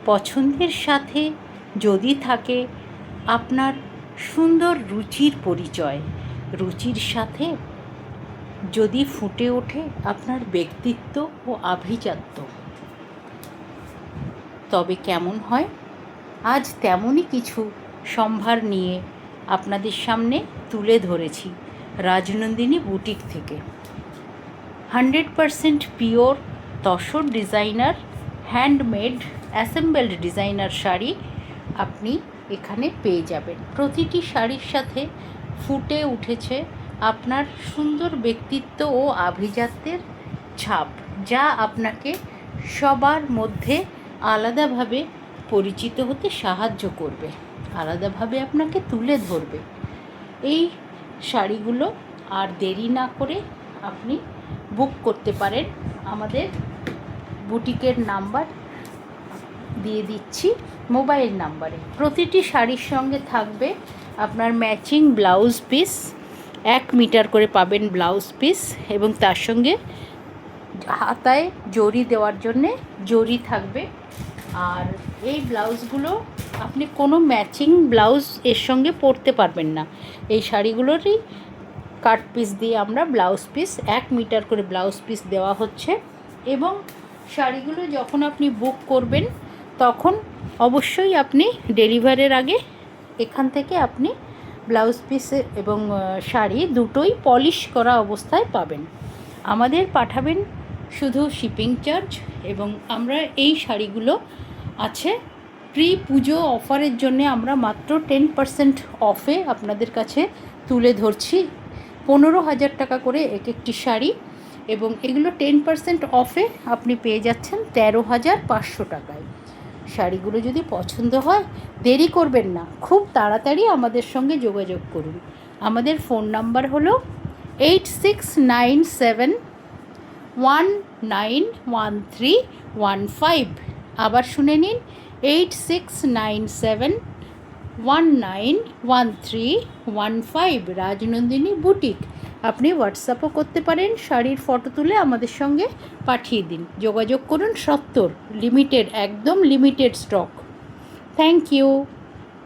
পছন্দের সাথে যদি থাকে আপনার সুন্দর রুচির পরিচয়, রুচির সাথে যদি ফুটে ওঠে আপনার ব্যক্তিত্ব ও আভিজাত্য, তবে কেমন হয়? আজ তেমনই কিছু সম্ভার নিয়ে আপনাদের সামনে তুলে ধরেছি রাজনন্দিনী বুটিক থেকে। 100% pure tussar designer handmade assembled designer sari আপনি এখানে পেয়ে যাবেন। প্রতিটি শাড়ির সাথে ফুটে উঠেছে আপনার সুন্দর ব্যক্তিত্ব ও আভিজাত্যের ছাপ, যা আপনাকে সবার মধ্যে আলাদাভাবে পরিচিত হতে সাহায্য করবে, আলাদাভাবে আপনাকে তুলে ধরবে। এই শাড়িগুলো আর দেরি না করে আপনি বুক করতে পারেন। আমাদের বুটিকের নাম্বার দিয়ে দিচ্ছি মোবাইল নাম্বারে। প্রতিটি শাড়ির সঙ্গে থাকবে আপনার ম্যাচিং ব্লাউজ পিস, 1 মিটার করে পাবেন ব্লাউজ পিস, এবং তার সঙ্গে হাতায় জরি দেওয়ার জন্যে জরি থাকবে। আর এই ব্লাউজগুলো আপনি কোনো ম্যাচিং ব্লাউজ এর সঙ্গে পরতে পারবেন না। এই শাড়িগুলোরই কাট পিস দিয়ে আমরা ব্লাউজ পিস 1 মিটার করে ব্লাউজ পিস দেওয়া হচ্ছে। এবং শাড়িগুলো যখন আপনি বুক করবেন তখন অবশ্যই আপনি ডেলিভারির আগে এখান থেকে আপনি ব্লাউজ পিস এবং শাড়ি দুটোই পলিশ করা অবস্থায় পাবেন। আমাদের পাঠাবেন শুধু শিপিং চার্জ। এবং আমরা এই শাড়িগুলো আছে প্রি পুজো অফারের জন্য আমরা মাত্র 10% অফে আপনাদের কাছে তুলে ধরছি। 15,000 টাকা করে একটি শাড়ি, এবং এগুলো 10% অফে আপনি পেয়ে যাচ্ছেন 13,500 টাকায়। শাড়িগুলো যদি পছন্দ হয় দেরি করবেন না, খুব তাড়াতাড়ি আমাদের সঙ্গে যোগাযোগ করুন। আমাদের ফোন নাম্বার হলো 8697191315। আবার শুনে নিন, 8697191315, রাজনন্দিনী বুটিক। আপনি হোয়াটসঅ্যাপও করতে পারেন, শাড়ির ফটো তুলে আমাদের সঙ্গে পাঠিয়ে দিন। যোগাযোগ করুন 70, লিমিটেড, একদম লিমিটেড স্টক। Thank you.